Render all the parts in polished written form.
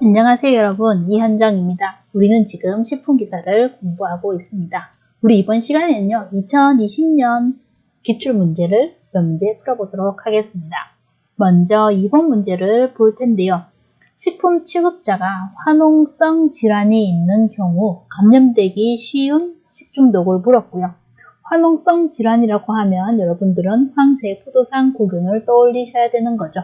안녕하세요 여러분, 이현정입니다. 우리는 지금 식품기사를 공부하고 있습니다. 우리 이번 시간에는요 2020년 기출문제를 몇 문제 풀어보도록 하겠습니다. 먼저 2번 문제를 볼 텐데요. 식품 취급자가 화농성 질환이 있는 경우 감염되기 쉬운 식중독을 물었고요. 화농성 질환이라고 하면 여러분들은 황색 포도상 구균을 떠올리셔야 되는 거죠.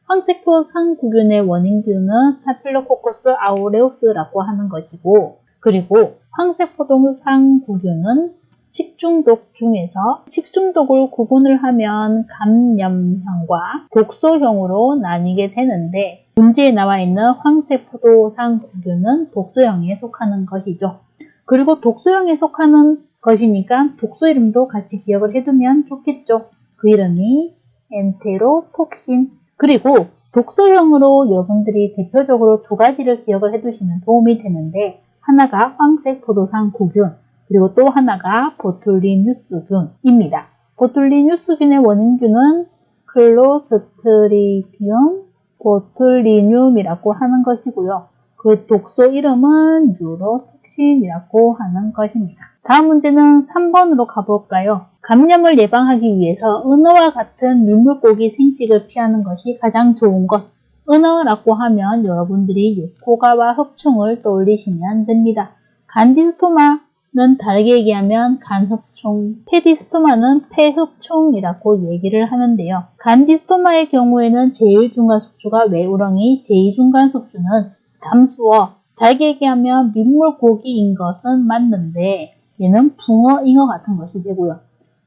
황색 포도상구균의 원인균은 스타필로코커스 아우레우스라고 하는 것이고, 그리고 황색 포도상구균은 식중독 중에서 식중독을 구분을 하면 감염형과 독소형으로 나뉘게 되는데, 문제에 나와 있는 황색 포도상구균은 독소형에 속하는 것이죠. 그리고 독소형에 속하는 것이니까 독소 이름도 같이 기억을 해두면 좋겠죠. 그 이름이 엔테로톡신. 그리고 독소형으로 여러분들이 대표적으로 두 가지를 기억을 해두시면 도움이 되는데, 하나가 황색 포도상 구균, 그리고 또 하나가 보툴리뉴스균입니다. 보툴리뉴스균의 원인균은 클로스트리디움 보툴리늄이라고 하는 것이고요. 그 독소 이름은 뉴로톡신이라고 하는 것입니다. 다음 문제는 3번으로 가볼까요? 감염을 예방하기 위해서 은어와 같은 민물고기 생식을 피하는 것이 가장 좋은 것. 은어라고 하면 여러분들이 요코가와 흡충을 떠올리시면 됩니다. 간디스토마는 다르게 얘기하면 간흡충, 페디스토마는 폐흡충이라고 얘기를 하는데요. 간디스토마의 경우에는 제1중간숙주가 외우렁이, 제2중간숙주는 담수어, 다르게 얘기하면 민물고기인 것은 맞는데 얘는 붕어, 잉어 같은 것이 되고요.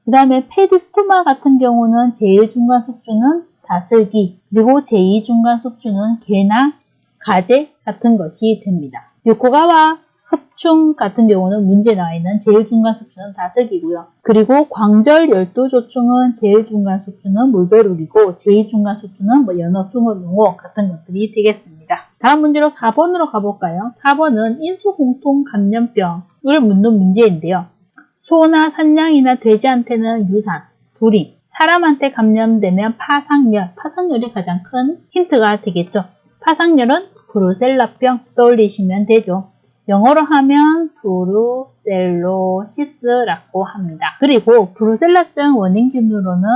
그 다음에 페디스토마 같은 경우는 제1중간숙주는 다슬기, 그리고 제2중간숙주는 게나 가재 같은 것이 됩니다. 요코가와 흡충 같은 경우는 문제에 나와 있는 제1중간숙주는 다슬기고요. 그리고 광절 열도조충은 제1중간숙주는 물벼룩이고 제2중간숙주는 연어, 숭어, 농어 같은 것들이 되겠습니다. 다음 문제로 4번으로 가볼까요? 4번은 인수공통감염병을 묻는 문제인데요. 소나 산양이나 돼지한테는 유산, 불임, 사람한테 감염되면 파상열, 파상열이 가장 큰 힌트가 되겠죠. 파상열은 브루셀라병 떠올리시면 되죠. 영어로 하면 브루셀로시스라고 합니다. 그리고 브루셀라증 원인균으로는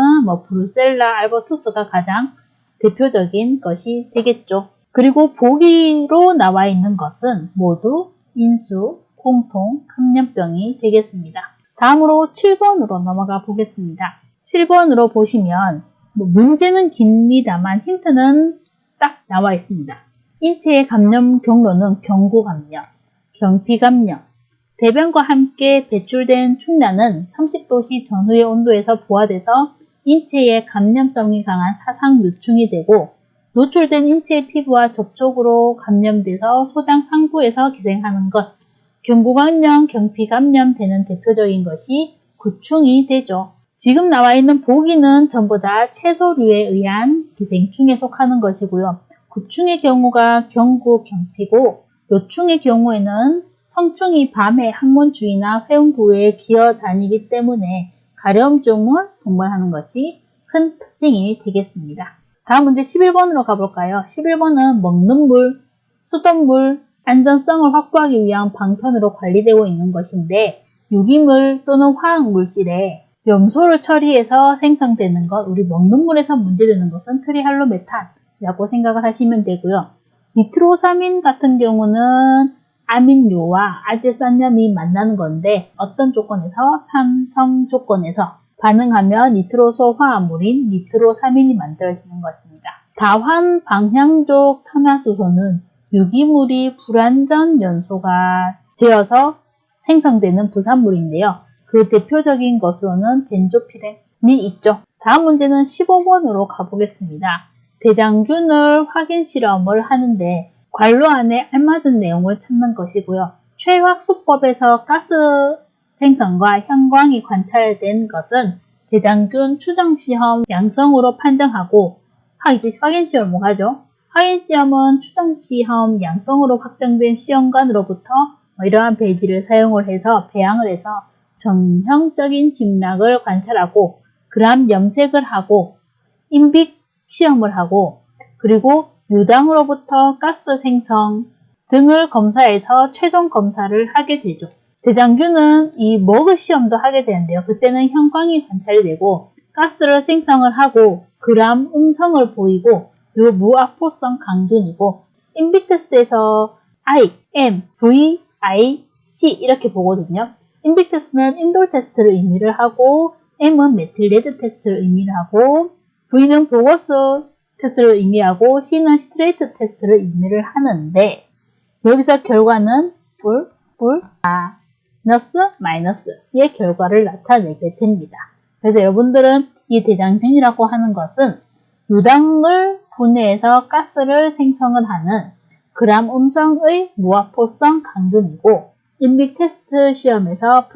브루셀라 알버투스가 가장 대표적인 것이 되겠죠. 그리고 보기로 나와 있는 것은 모두 인수, 공통, 감염병이 되겠습니다. 다음으로 7번으로 넘어가 보겠습니다. 7번으로 보시면 문제는 깁니다만 힌트는 딱 나와 있습니다. 인체의 감염 경로는 경구감염, 경피감염, 대변과 함께 배출된 충란은 30도씨 전후의 온도에서 부화돼서 인체에 감염성이 강한 사상유충이 되고, 노출된 인체의 피부와 접촉으로 감염돼서 소장 상부에서 기생하는 것, 경구감염, 경피감염 되는 대표적인 것이 구충이 되죠. 지금 나와 있는 보기는 전부 다 채소류에 의한 기생충에 속하는 것이고요. 구충의 경우가 경구, 경피고, 요충의 경우에는 성충이 밤에 항문 주위나 회음 부위에 기어 다니기 때문에 가려움증을 동반하는 것이 큰 특징이 되겠습니다. 다음 문제 11번으로 가볼까요? 11번은 먹는 물, 수돗물, 안전성을 확보하기 위한 방편으로 관리되고 있는 것인데, 유기물 또는 화학물질에 염소를 처리해서 생성되는 것, 우리 먹는 물에서 문제되는 것은 트리할로메탄이라고 생각을 하시면 되고요. 니트로사민 같은 경우는 아민류와 아질산염이 만나는 건데, 어떤 조건에서? 산성 조건에서 반응하면 니트로소 화합물인 니트로사민이 만들어지는 것입니다. 다환 방향족 탄화수소는 유기물이 불완전 연소가 되어서 생성되는 부산물인데요. 그 대표적인 것으로는 벤조피렌이 있죠. 다음 문제는 15번으로 가보겠습니다. 대장균을 확인 실험을 하는데 관로 안에 알맞은 내용을 찾는 것이고요. 최확수법에서 가스 생성과 형광이 관찰된 것은 대장균 추정시험 양성으로 판정하고, 이제 확인시험을 뭐 하죠? 확인시험은 추정시험 양성으로 확정된 시험관으로부터 이러한 배지를 사용을 해서 배양을 해서 정형적인 진맥을 관찰하고 그람 염색을 하고 인빅 시험을 하고, 그리고 유당으로부터 가스 생성 등을 검사해서 최종 검사를 하게 되죠. 대장균은 이 먹의 시험도 하게 되는데요. 그때는 형광이 관찰이 되고 가스를 생성을 하고 그람 음성을 보이고 그리고 무압포성 강균이고 인빅 테스트에서 I, M, V, I, C 이렇게 보거든요. 인빅 테스트는 인돌 테스트를 의미를 하고 M은 메틸레드 테스트를 의미를 하고 V는 보거스 테스트를 의미하고 C는 스트레이트 테스트를 의미를 하는데 여기서 결과는 마이너스의 결과를 나타내게 됩니다. 그래서 여러분들은 이 대장균이라고 하는 것은 유당을 분해해서 가스를 생성을 하는 그람 음성의 무압포성 강균이고 인빅 테스트 시험에서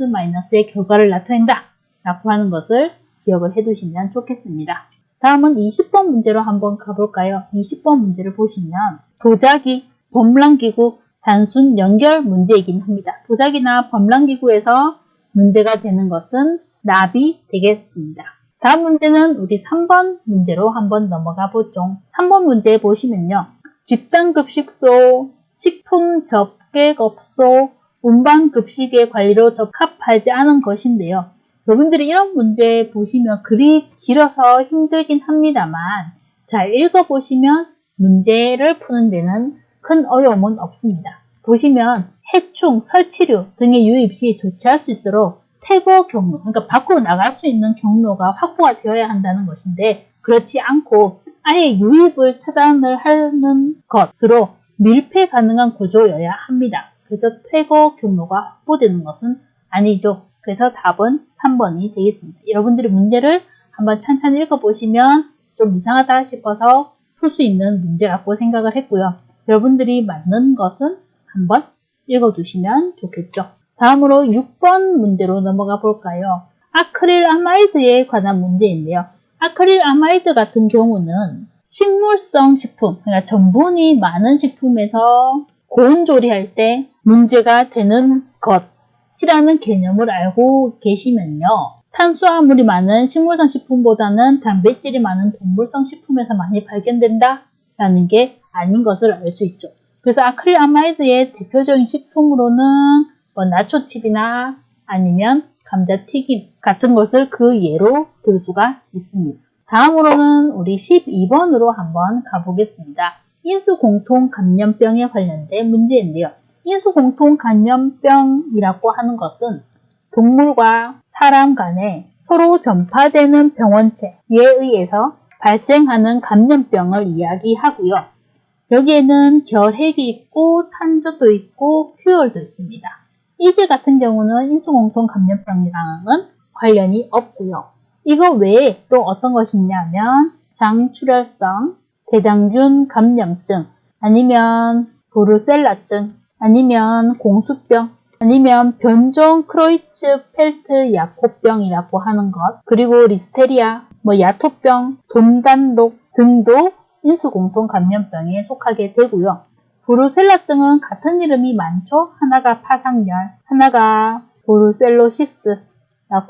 마이너스의 결과를 나타낸다 라고 하는 것을 기억을 해두시면 좋겠습니다. 다음은 20번 문제로 한번 가볼까요? 20번 문제를 보시면 도자기, 범람기구, 단순 연결 문제이긴 합니다. 도자기나 범람기구에서 문제가 되는 것은 납이 되겠습니다. 다음 문제는 우리 3번 문제로 한번 넘어가 보죠. 3번 문제 보시면요. 집단급식소, 식품 접객업소, 운반급식의 관리로 적합하지 않은 것인데요. 여러분들이 이런 문제 보시면 글이 길어서 힘들긴 합니다만 잘 읽어보시면 문제를 푸는 데는 큰 어려움은 없습니다. 보시면 해충, 설치류 등의 유입 시 조치할 수 있도록 퇴거 경로, 그러니까 밖으로 나갈 수 있는 경로가 확보가 되어야 한다는 것인데 그렇지 않고 아예 유입을 차단을 하는 것으로 밀폐 가능한 구조여야 합니다. 그래서 퇴거 경로가 확보되는 것은 아니죠. 그래서 답은 3번이 되겠습니다. 여러분들이 문제를 한번 찬찬히 읽어보시면 좀 이상하다 싶어서 풀 수 있는 문제라고 생각을 했고요. 여러분들이 맞는 것은 한번 읽어두시면 좋겠죠. 다음으로 6번 문제로 넘어가 볼까요? 아크릴 아마이드에 관한 문제인데요. 아크릴 아마이드 같은 경우는 식물성 식품, 그러니까 전분이 많은 식품에서 고온 조리할 때 문제가 되는 것이라는 개념을 알고 계시면요. 탄수화물이 많은 식물성 식품보다는 단백질이 많은 동물성 식품에서 많이 발견된다 라는 게 아닌 것을 알 수 있죠. 그래서 아크릴 아마이드의 대표적인 식품으로는 나초칩이나 아니면 감자튀김 같은 것을 그 예로 들 수가 있습니다. 다음으로는 우리 12번으로 한번 가보겠습니다. 인수공통감염병에 관련된 문제인데요. 인수공통감염병이라고 하는 것은 동물과 사람 간에 서로 전파되는 병원체에 의해서 발생하는 감염병을 이야기하고요. 여기에는 결핵이 있고 탄저도 있고 큐얼도 있습니다. 이질 같은 경우는 인수공통감염병이랑은 관련이 없고요. 이거 외에 또 어떤 것이 있냐면 장출혈성, 대장균 감염증, 아니면 브루셀라증, 아니면 공수병, 아니면 변종 크로이츠펠트 야코병이라고 하는 것, 그리고 리스테리아, 야토병, 돔단독 등도 인수공통감염병에 속하게 되고요. 브루셀라증은 같은 이름이 많죠. 하나가 파상열, 하나가 브루셀로시스라고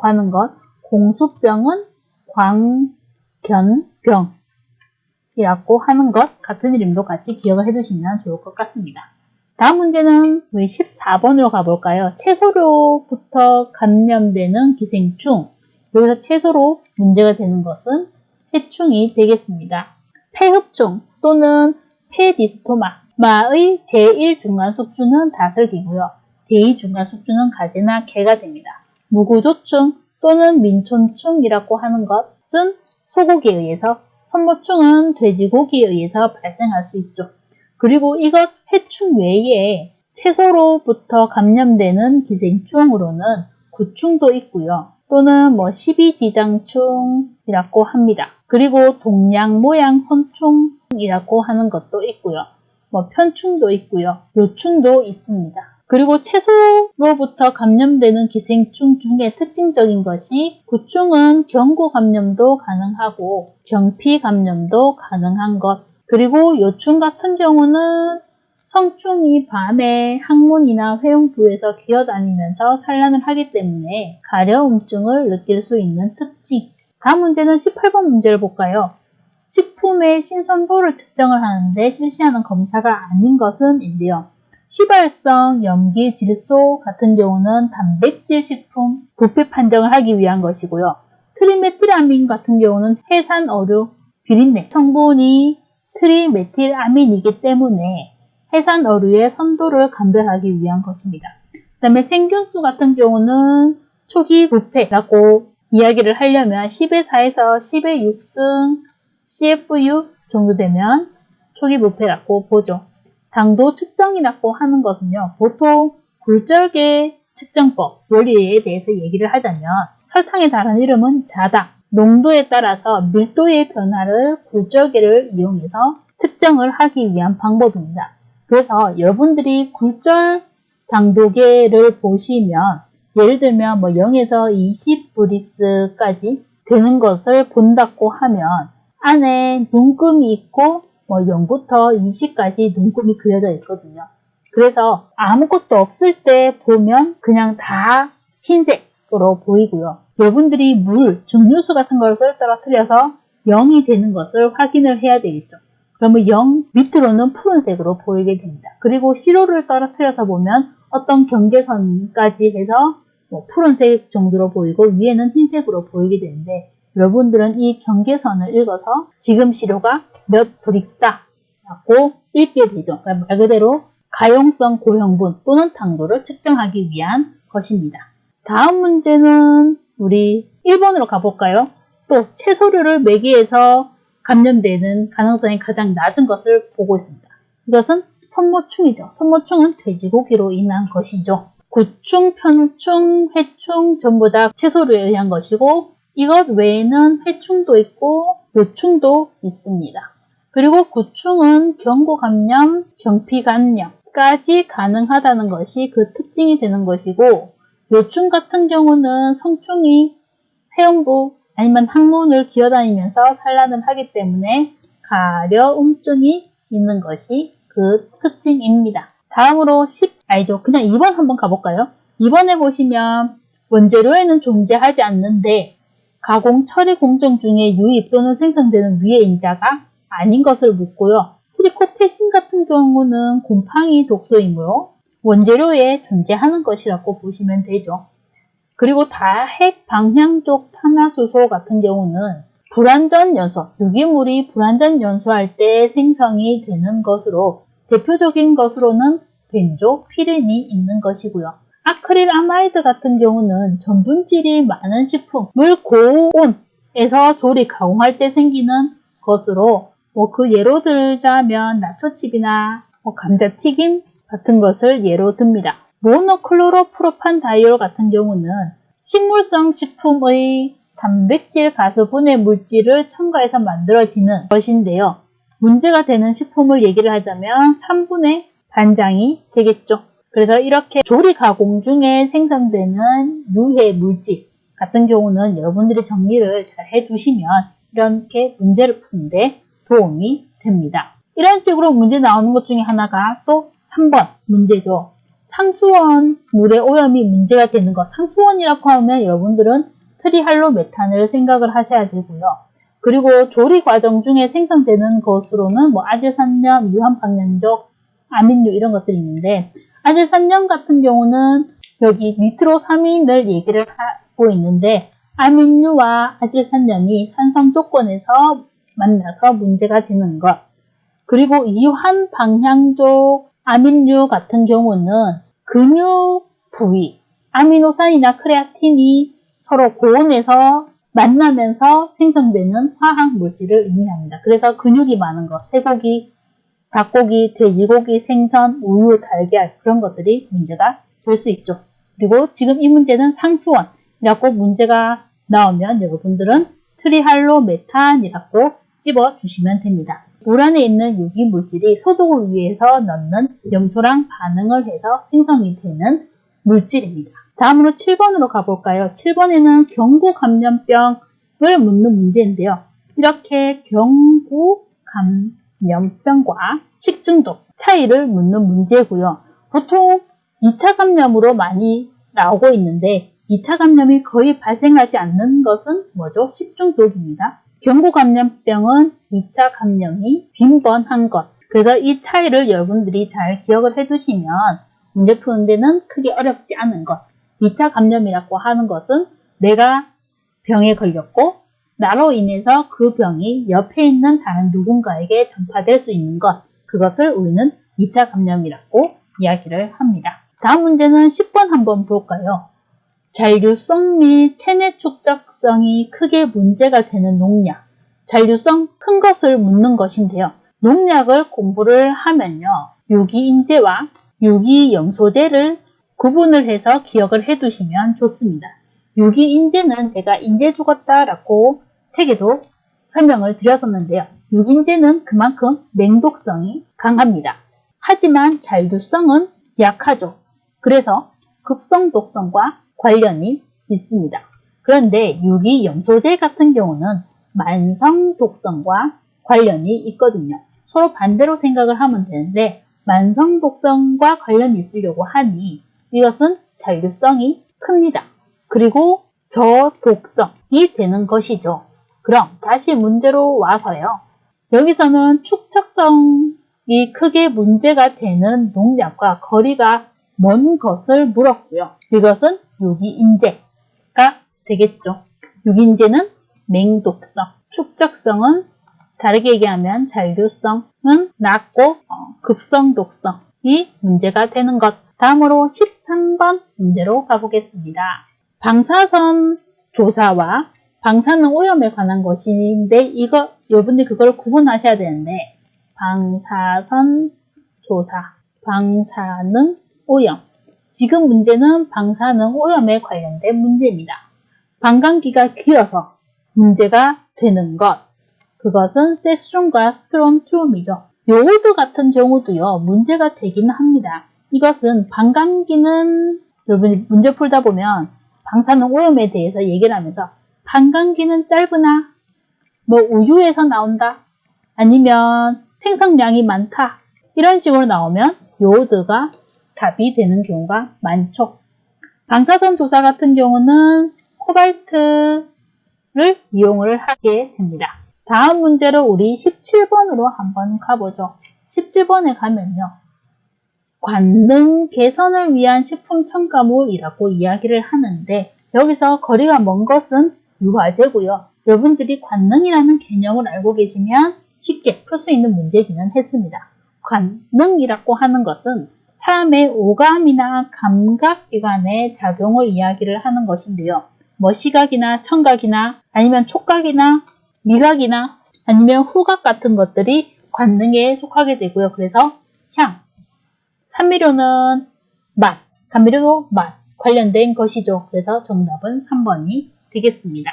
하는 것, 공수병은 광견병이라고 하는 것, 같은 이름도 같이 기억을 해두시면 좋을 것 같습니다. 다음 문제는 우리 14번으로 가볼까요? 채소로부터 감염되는 기생충. 여기서 채소로 문제가 되는 것은 해충이 되겠습니다. 폐흡충 또는 페디스토마의 제1중간숙주는 다슬기고요. 제2중간숙주는 가지나 개가 됩니다. 무구조충 또는 민촌충이라고 하는 것은 소고기에 의해서, 선모충은 돼지고기에 의해서 발생할 수 있죠. 그리고 이것 해충 외에 채소로부터 감염되는 기생충으로는 구충도 있고요. 또는 십이지장충이라고 합니다. 그리고 동양 모양 선충이라고 하는 것도 있고요. 편충도 있고요. 요충도 있습니다. 그리고 채소로부터 감염되는 기생충 중에 특징적인 것이 구충은 경구 감염도 가능하고 경피 감염도 가능한 것, 그리고 요충 같은 경우는 성충이 밤에 항문이나 회음부에서 기어다니면서 산란을 하기 때문에 가려움증을 느낄 수 있는 특징. 다음 문제는 18번 문제를 볼까요? 식품의 신선도를 측정을 하는데 실시하는 검사가 아닌 것은 인데요. 휘발성, 염기, 질소 같은 경우는 단백질 식품 부패 판정을 하기 위한 것이고요. 트리메틸아민 같은 경우는 해산 어류 비린내 성분이 트리메틸아민이기 때문에 해산 어류의 선도를 감별하기 위한 것입니다. 그 다음에 생균수 같은 경우는 초기 부패라고 이야기를 하려면 10의 4에서 10의 6승 CFU 정도 되면 초기 부패라고 보죠. 당도 측정이라고 하는 것은요, 보통 굴절계 측정법 원리에 대해서 얘기를 하자면 설탕의 다른 이름은 자당, 농도에 따라서 밀도의 변화를 굴절계를 이용해서 측정을 하기 위한 방법입니다. 그래서 여러분들이 굴절 당도계를 보시면 예를 들면 0에서 20브릭스까지 되는 것을 본다고 하면 안에 눈금이 있고 0부터 20까지 눈금이 그려져 있거든요. 그래서 아무것도 없을 때 보면 그냥 다 흰색으로 보이고요. 여러분들이 물, 증류수 같은 것을 떨어뜨려서 0이 되는 것을 확인을 해야 되겠죠. 그러면 0 밑으로는 푸른색으로 보이게 됩니다. 그리고 시로를 떨어뜨려서 보면 어떤 경계선까지 해서 푸른색 정도로 보이고 위에는 흰색으로 보이게 되는데 여러분들은 이 경계선을 읽어서 지금 시료가 몇 브릭스다 라고 읽게 되죠. 그러니까 말 그대로 가용성 고형분 또는 당도를 측정하기 위한 것입니다. 다음 문제는 우리 1번으로 가볼까요? 또 채소류를 매기해서 감염되는 가능성이 가장 낮은 것을 보고 있습니다. 이것은 선모충이죠. 선모충은 돼지고기로 인한 것이죠. 구충, 편충, 회충 전부 다 채소류에 의한 것이고 이것 외에는 회충도 있고 묘충도 있습니다. 그리고 구충은 경고감염, 경피감염까지 가능하다는 것이 그 특징이 되는 것이고 묘충 같은 경우는 성충이 회음부 아니면 항문을 기어다니면서 산란을 하기 때문에 가려움증이 있는 것이 그 특징입니다. 다음으로 그냥 2번 한번 가볼까요? 2번에 보시면 원재료에는 존재하지 않는데 가공 처리 공정 중에 유입 또는 생성되는 위의 인자가 아닌 것을 묻고요. 트리코테신 같은 경우는 곰팡이 독소이므로 원재료에 존재하는 것이라고 보시면 되죠. 그리고 다핵 방향족 탄화수소 같은 경우는 불완전 연소, 유기물이 불완전 연소할 때 생성이 되는 것으로 대표적인 것으로는 벤조피렌이 있는 것이고요. 아크릴아마이드 같은 경우는 전분질이 많은 식품을 고온에서 조리 가공할 때 생기는 것으로 그 예로 들자면 나초칩이나 감자튀김 같은 것을 예로 듭니다. 모노클로로프로판다이올 같은 경우는 식물성 식품의 단백질 가수 분해 물질을 첨가해서 만들어지는 것인데요. 문제가 되는 식품을 얘기를 하자면 3분의 반장이 되겠죠. 그래서 이렇게 조리 가공 중에 생성되는 유해 물질 같은 경우는 여러분들이 정리를 잘 해두시면 이렇게 문제를 푸는데 도움이 됩니다. 이런 식으로 문제 나오는 것 중에 하나가 또 3번 문제죠. 상수원 물의 오염이 문제가 되는 것. 상수원이라고 하면 여러분들은 트리할로메탄을 생각을 하셔야 되고요. 그리고 조리 과정 중에 생성되는 것으로는 아질산염, 유황방향족, 아민류 이런 것들이 있는데 아질산염 같은 경우는 여기 니트로사민을 얘기를 하고 있는데 아민류와 아질산염이 산성 조건에서 만나서 문제가 되는 것. 그리고 이환방향족 아민류 같은 경우는 근육 부위, 아미노산이나 크레아틴이 서로 고온에서 만나면서 생성되는 화학 물질을 의미합니다. 그래서 근육이 많은 것, 쇠고기, 닭고기, 돼지고기, 생선, 우유, 달걀 그런 것들이 문제가 될 수 있죠. 그리고 지금 이 문제는 상수원이라고 문제가 나오면 여러분들은 트리할로메탄이라고 집어주시면 됩니다. 물 안에 있는 유기물질이 소독을 위해서 넣는 염소랑 반응을 해서 생성이 되는 물질입니다. 다음으로 7번으로 가볼까요? 7번에는 경구감염병을 묻는 문제인데요. 이렇게 경구감염병과 식중독 차이를 묻는 문제고요. 보통 2차 감염으로 많이 나오고 있는데 2차 감염이 거의 발생하지 않는 것은 뭐죠? 식중독입니다. 경구감염병은 2차 감염이 빈번한 것. 그래서 이 차이를 여러분들이 잘 기억을 해두시면 문제 푸는 데는 크게 어렵지 않은 것. 2차 감염이라고 하는 것은 내가 병에 걸렸고 나로 인해서 그 병이 옆에 있는 다른 누군가에게 전파될 수 있는 것. 그것을 우리는 2차 감염이라고 이야기를 합니다. 다음 문제는 10번 한번 볼까요? 잔류성 및 체내 축적성이 크게 문제가 되는 농약. 잔류성 큰 것을 묻는 것인데요. 농약을 공부를 하면요. 유기인재와 유기염소제를 구분을 해서 기억을 해두시면 좋습니다. 유기인재는 제가 인재 죽었다라고 책에도 설명을 드렸었는데요. 유기인재는 그만큼 맹독성이 강합니다. 하지만 잔류성은 약하죠. 그래서 급성 독성과 관련이 있습니다. 그런데 유기염소제 같은 경우는 만성 독성과 관련이 있거든요. 서로 반대로 생각을 하면 되는데 만성 독성과 관련이 있으려고 하니 이것은 잔류성이 큽니다. 그리고 저독성이 되는 것이죠. 그럼 다시 문제로 와서요. 여기서는 축적성이 크게 문제가 되는 농약과 거리가 먼 것을 물었고요. 이것은 유기인재가 되겠죠. 유기인재는 맹독성, 축적성은 다르게 얘기하면 잔류성은 낮고 급성 독성이 문제가 되는 것. 다음으로 13번 문제로 가보겠습니다. 방사선 조사와 방사능 오염에 관한 것인데 이거 여러분들이 그걸 구분하셔야 되는데 방사선 조사, 방사능 오염. 지금 문제는 방사능 오염에 관련된 문제입니다. 방광기가 길어서 문제가 되는 것. 그것은 세슘과 스트론튬이죠. 요오드 같은 경우도요, 문제가 되기는 합니다. 이것은 방광기는 여러분이 문제 풀다 보면 방사능 오염에 대해서 얘기를 하면서 방광기는 짧으나 뭐 우유에서 나온다 아니면 생성량이 많다 이런 식으로 나오면 요오드가 답이 되는 경우가 많죠. 방사선 조사 같은 경우는 코발트를 이용을 하게 됩니다. 다음 문제로 우리 17번으로 한번 가보죠. 17번에 가면요. 관능 개선을 위한 식품 첨가물이라고 이야기를 하는데 여기서 거리가 먼 것은 유화제고요. 여러분들이 관능이라는 개념을 알고 계시면 쉽게 풀 수 있는 문제기는 했습니다. 관능이라고 하는 것은 사람의 오감이나 감각기관의 작용을 이야기를 하는 것인데요. 뭐 시각이나 청각이나 아니면 촉각이나 미각이나 아니면 후각 같은 것들이 관능에 속하게 되고요. 그래서 향, 산미료는 맛, 감미료 맛 관련된 것이죠. 그래서 정답은 3번이 되겠습니다.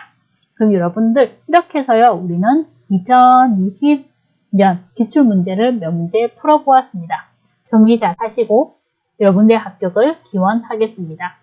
그럼 여러분들 이렇게 해서요. 우리는 2020년 기출문제를 몇 문제 풀어보았습니다. 정리 잘 하시고 여러분들의 합격을 기원하겠습니다.